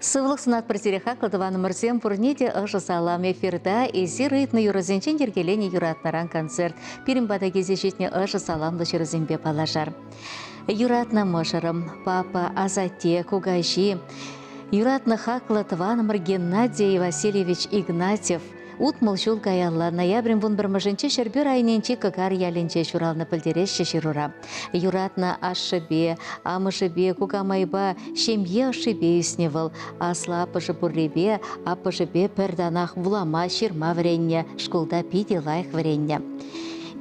Сывлық сынат протереха кладываны мұрсен пұрнеде ұжы салам эфирда езі рытны юрозенчен ергелені юратнаран концерт. Пирімбада кезе жетіне ұжы саламды шырызенбе палажар. Юратна мышырым, папа, азате, кугайши. Юратны хақлатыванымыр Геннадий Васильевич Игнатьев. Утмыл жул гаялла ноябрин вун бірмажынче шербер айненче кагар яленче шуралны пілдересші ширура. Юратна ашшыбе, амышыбе, кугамайба, шемье ашшыбе үсневыл. Асла апыжы бурребе, апыжыбе перданах вулама ширма вренне, школда пиде лайх вренне.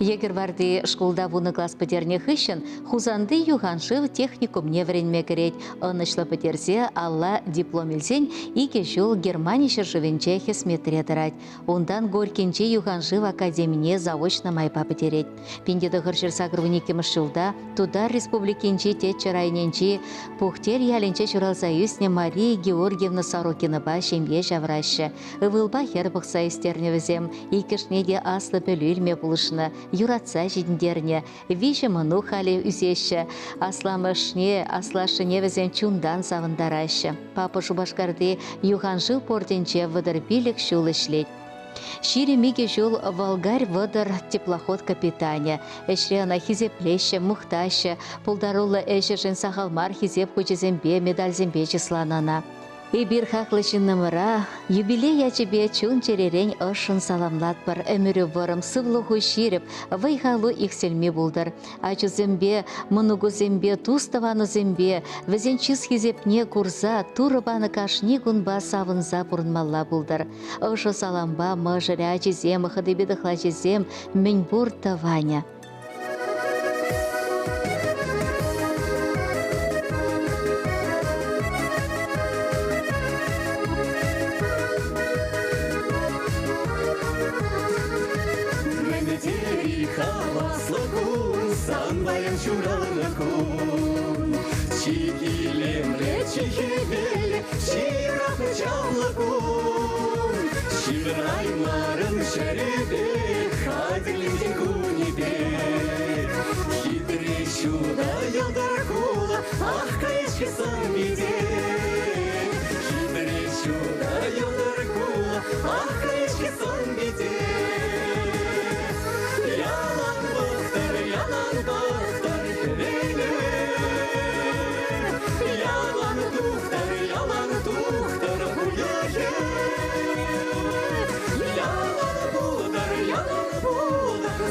Егер варды школда вуны класс пытерне хыщын, хузанды юганшыв техникум не вренме керет. Онышлы пытерсе алла диплом илсен, ике жол Германия шыржывенче хесметре тырать. Ондан горькенче юганшыв академине заочно майпа пытерет. Пиндеді ғыршыр сагрвынике мышылда, туда республикенче тетчер айненче, пухтер яленче Чуралсоюзне Мария Георгиевна Сорокина ба шемье жаврашы. Ывылба хербық сайыстерневізем, икешнеде аслы пөлілме бұлышны. Юратса жидіндерне, виші мұну халі үзеші, асламышне, аслашыне візен чундан савындарашы. Папа Шубашкарды юханжыл портенче вадырбилік шул ішлет. Шире миге жол Волгарь выдар теплоход капитане. Эшрена хизеплеще, мухтаще, пулдарулы эшержен сахалмар хизеп кучезембе, медаль зембе числанана. И бир хақлышыннымыра, юбилей ячебе чун черерень ышын саламлат бар өмірі вырым сывлығы ширіп, вайхалу ихселме булдар. Ачы зембе, мұнугу зембе, туставану зембе, візен чиз хизепне курза, турыбаны кашни гунба савынза бұрынмалла булдар. Ышы саламба, мыжыря чизем, хыдыбедіхла чизем, мен бур таваня. Санбаян шуралыныкун, чигилемре чигебеле, ширахы чавлыкун, шибраймарын шәребе, хадилимден кунебе. Хитре чуда ялдар кула, ах, каешки сан биде. Хитре чуда ялдар кула, ах, каешки сан биде. Yalan bahtır hele, yalan tuhtar huyaye. Yalan buldar,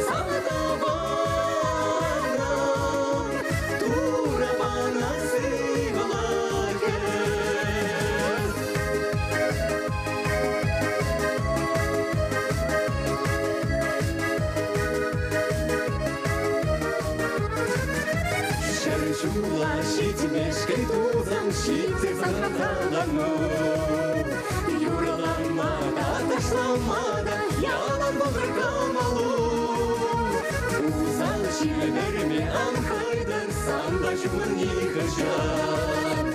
sana da varan, tura bana sevlaye. Шула шитмешкей тузам шитте захаталану. Юраламада, ташламада, ялан болдыр калмалу. Узал шилберме анхайдар, санда жумын ихыжан.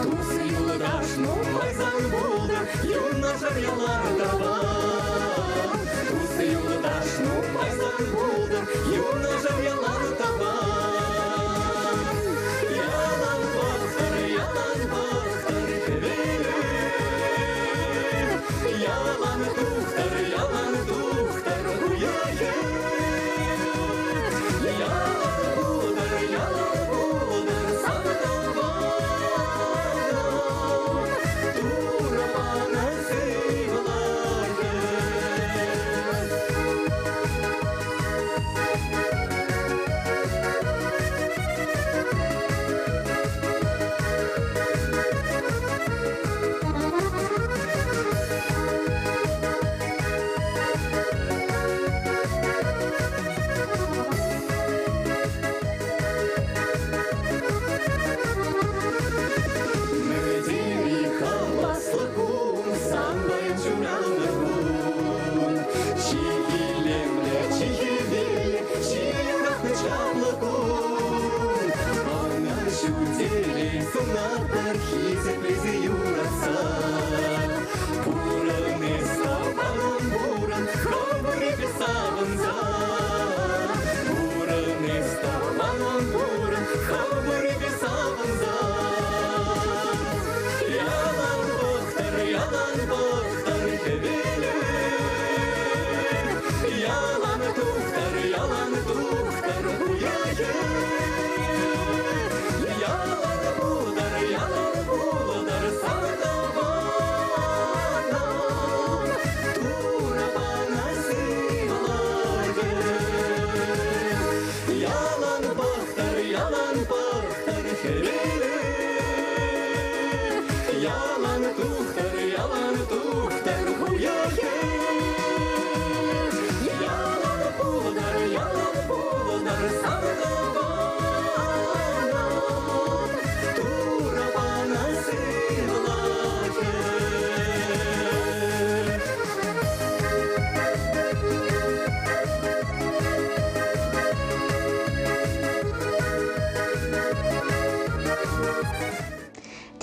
Туз юлдаш, ну майзан болдыр, юнашар ялар табан. Туз юлдаш, ну майзан болдыр, юнашар ялар табан. Yalan tuhtar huyaye. Yalan buldar, sana da varan, tura bana sevlaye.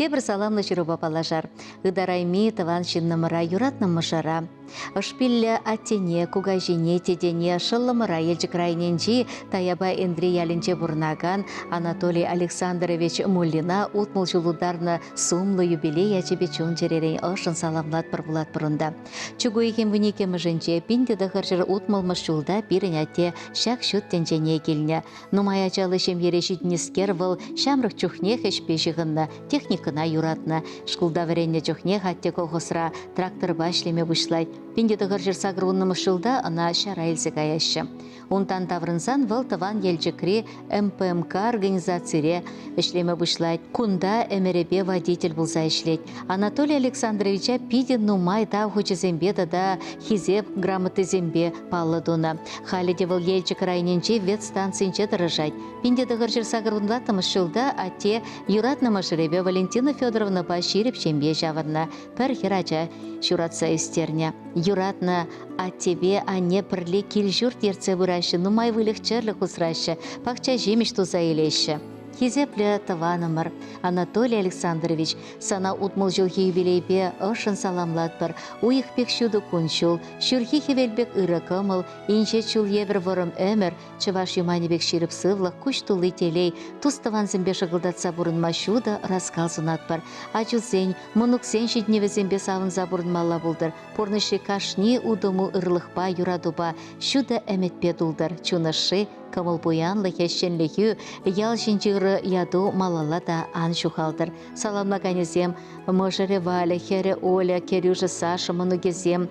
Тебір саламлы жырыба палажар. Ыдарайми тыван шиннымыра юратнымы жара. Ышпилле аттене, кугайжине, тедене, шыллымыра елжік райненжи таяба Эндри ялінче бұрнаган Анатолий Александрович Муллина утмыл жылударны сумлы юбилей ячебе чун жеререн ышын саламлат бір булат бұрында. Чугуй кемгунике мыжынче пинде дығыржыр утмылмыш жылда бірін әтте шак шут тенжене келіне. Нумая жалы шем ерешит нескер выл шамрық чухне хэшпеші ғынна техникына юратна. Шкулда варенне чухне хатте колхозра трактор башлеме бұшлайд. Пинде дығыржыр сагруннымыш жылда ана шара елзі каяшы. Унтан таврынсан выл тыван елжікре МПМК организацире ішлеме бұшлайд. Кунда әмеребе водитель бұлза ішлет. Анатолий Александровича пиден нумай тау хучезембе да хизеп грамоты зембе палладуна. Халиде выл елжік райненче вет станцинче дырыжайд. Пинде дығыржыр сагрунлатымыш жылда ате юратнымыш ребе Валентина Федоровна баширіп шембе жавырна. Пір херача шуратса истерне. Юратна, а тебе, а не пірле кел-жұрт ерце бұрашы, нумай вылықчырлық ұсырашы, пақча жеміш туза елеші. Хизепле тыванымыр. Анатолий Александрович сана утмыл жылғы юбилейбе ышын саламлат бір. Уйық пек шуды күншул, шүрхи хевелбек ыры кымыл, инше чул ебір вырым өмір, чываш юманебек ширіп сывлық, күш тулы телей, туз тыван зімбе шығылдатса бұрынма шуды раскалсынат бір. Ачузен, мұнық сен шетневе зімбе савынза бұрынмалла бұлдыр. Порнышы кашни удыму ырлықпа юрадуба, шуды әметпе дулдыр. Чунышы, кымыл буянлы хешшенлігі, ял жинжігірі яду малала да ан шухалдыр. Саламлаганезем, мұжыры Валя, хері Оля, Керюжы Саша, мұнугезем,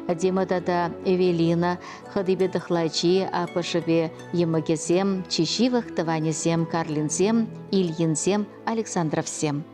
Димада да Эвелина, хадыбе дыхлачи, апышыбе емігезем, Чешивых, Тыванезем, Карлинзем, Ильинзем, Александровсем.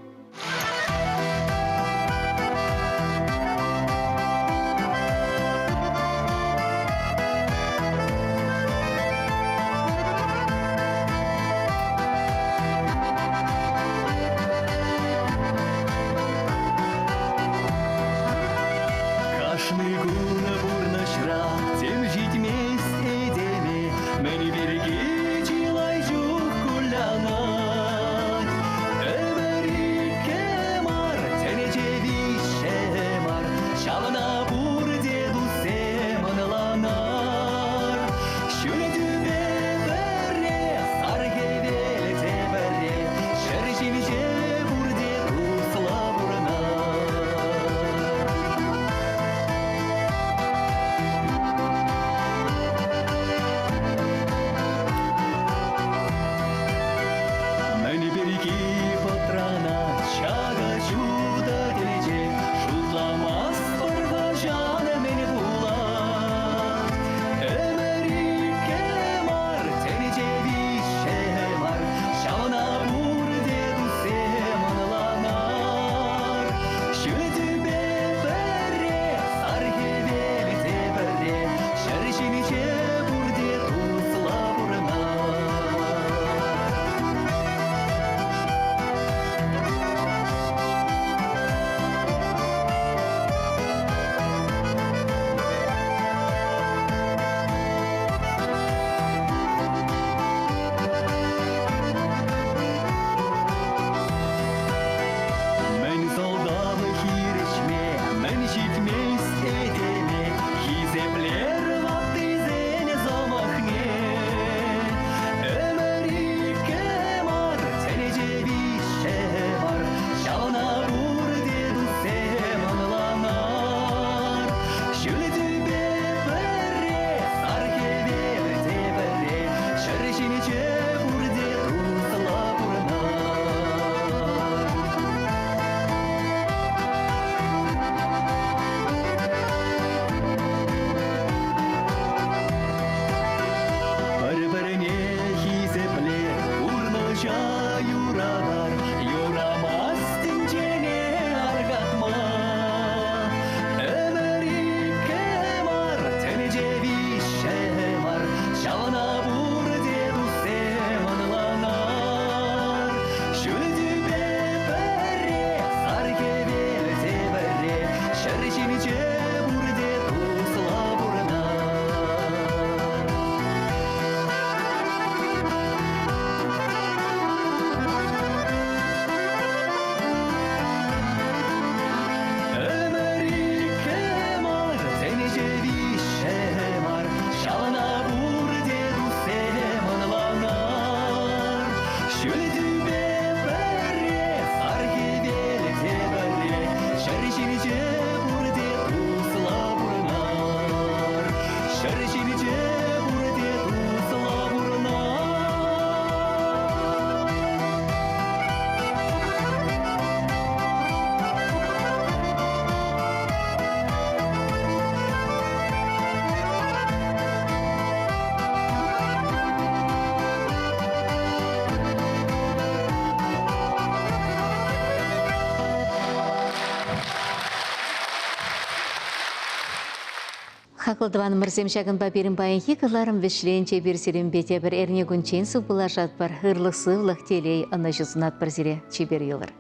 Кашны гуна бурна шра, тем жить мест эдеме, мэни береги чилай жух кулянай. Эбери Хақылдыван мұрсем шағын баберін байынхи қыларым вешленче берсерін бете бір әрне күнчен су бұлашат бар ғырлық сывлық телей аны жүзінат бір зіре чебер елір.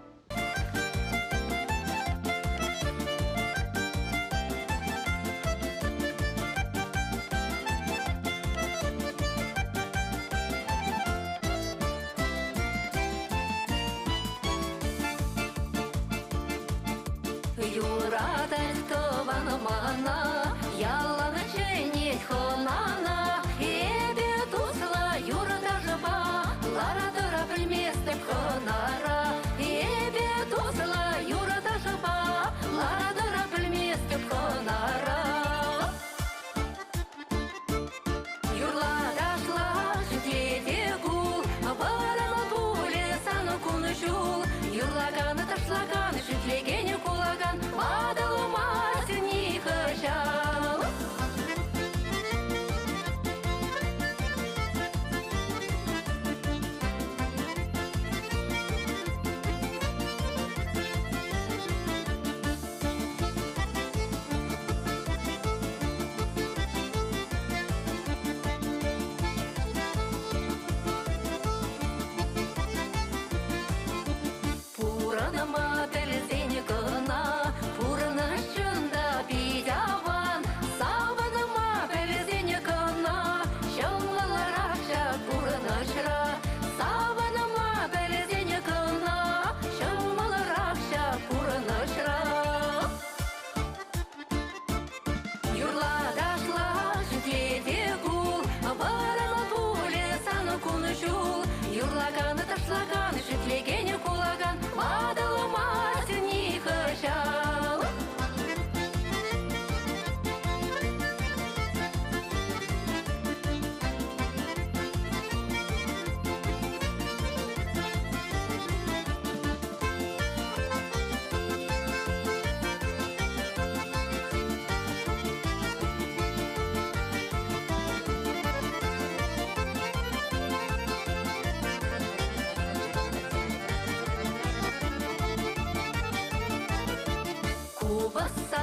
Кубаса